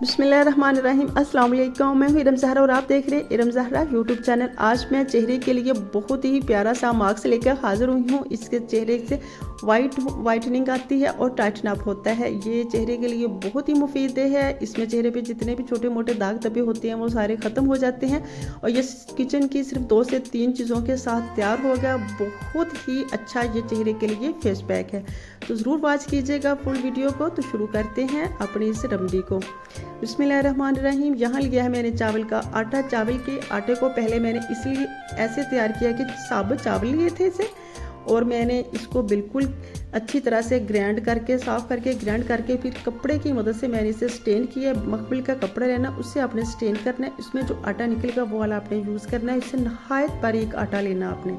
बिस्मिल्लाहिर्रहमानिर्रहीम। अस्सलाम वालेकुम। मैं हूँ इरम ज़हरा और आप देख रहे हैं इरम ज़हरा यूट्यूब चैनल। आज मैं चेहरे के लिए बहुत ही प्यारा सा मास्क लेकर हाज़िर हुई हूँ। इसके चेहरे से वाइटनिंग आती है और टाइटन अप होता है। ये चेहरे के लिए बहुत ही मुफीद है। इसमें चेहरे पे जितने भी छोटे मोटे दाग धब्बे होते हैं वो सारे ख़त्म हो जाते हैं। और ये किचन की सिर्फ 2 से 3 चीज़ों के साथ तैयार हो गया। बहुत ही अच्छा ये चेहरे के लिए फेस पैक है, तो ज़रूर वॉच कीजिएगा फुल वीडियो को। तो शुरू करते हैं अपनी इस रेमेडी को। बिस्मिल्लाहिर्रहमानिर्रहीम। यहाँ लिया है मैंने चावल का आटा। चावल के आटे को पहले मैंने इसलिए ऐसे तैयार किया कि साबुत चावल लिए थे इसे, और मैंने इसको बिल्कुल अच्छी तरह से ग्राइंड करके साफ़ करके ग्राइंड करके फिर कपड़े की मदद से मैंने इसे स्टेन किया। मखमल का कपड़ा लेना, उससे आपने स्टेन करना है। इसमें जो आटा निकलेगा वो वाला आपने यूज़ करना है। इससे नहायत बारीक आटा लेना आपने।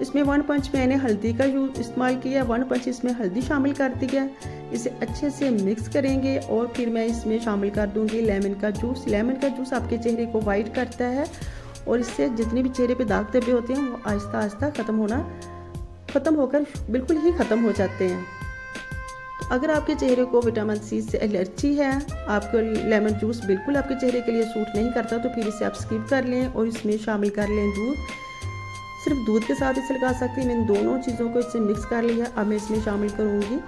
इसमें 1 पंच मैंने हल्दी का इस्तेमाल किया। 1 पंच इसमें हल्दी शामिल कर दिया। इसे अच्छे से मिक्स करेंगे और फिर मैं इसमें शामिल कर दूंगी लेमन का जूस। लेमन का जूस आपके चेहरे को वाइट करता है और इससे जितने भी चेहरे पे दाग धब्बे होते हैं वो आहिस्ता आहिस्ता ख़त्म होकर बिल्कुल ही ख़त्म हो जाते हैं। तो अगर आपके चेहरे को विटामिन सी से एलर्जी है, आपको लेमन जूस बिल्कुल आपके चेहरे के लिए सूट नहीं करता, तो फिर इसे आप स्किप कर लें और इसमें शामिल कर लें दूध। सिर्फ दूध के साथ इसे लगा सकती हैं। इन दोनों चीज़ों को इससे मिक्स कर लिया। अब मैं इसमें शामिल करूँगी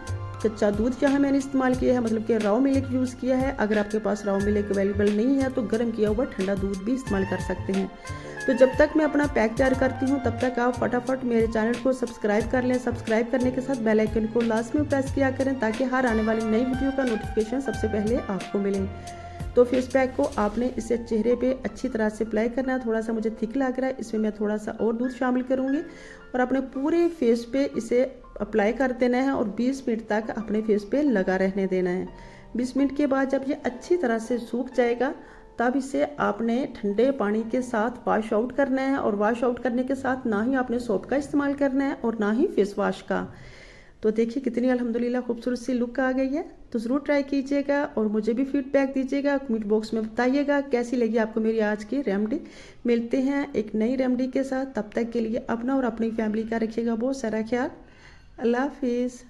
कच्चा दूध। यहाँ मैंने इस्तेमाल किया है, मतलब कि राव मिल्क यूज़ किया है। अगर आपके पास राव मिल्क अवेलेबल नहीं है तो गर्म किया हुआ ठंडा दूध भी इस्तेमाल कर सकते हैं। तो जब तक मैं अपना पैक तैयार करती हूँ तब तक आप फटाफट मेरे चैनल को सब्सक्राइब कर लें। सब्सक्राइब करने के साथ बेल आइकन को लास्ट में प्रेस किया करें ताकि हर आने वाली नई वीडियो का नोटिफिकेशन सबसे पहले आपको मिले। तो फेस पैक को आपने इसे चेहरे पे अच्छी तरह से अप्लाई करना है। थोड़ा सा मुझे थिक लग रहा है, इसमें मैं थोड़ा सा और दूध शामिल करूँगी और अपने पूरे फेस पे इसे अप्लाई कर देना है और 20 मिनट तक अपने फेस पे लगा रहने देना है। 20 मिनट के बाद जब ये अच्छी तरह से सूख जाएगा तब इसे आपने ठंडे पानी के साथ वॉश आउट करना है। और वॉश आउट करने के साथ ना ही आपने सोप का इस्तेमाल करना है और ना ही फेस वॉश का। तो देखिए कितनी अल्हम्दुलिल्लाह खूबसूरत सी लुक आ गई है। तो ज़रूर ट्राई कीजिएगा और मुझे भी फीडबैक दीजिएगा। कमेंट बॉक्स में बताइएगा कैसी लगी आपको मेरी आज की रेमेडी। मिलते हैं एक नई रेमेडी के साथ, तब तक के लिए अपना और अपनी फैमिली का रखिएगा बहुत सारा ख्याल। अल्लाह हाफिज़।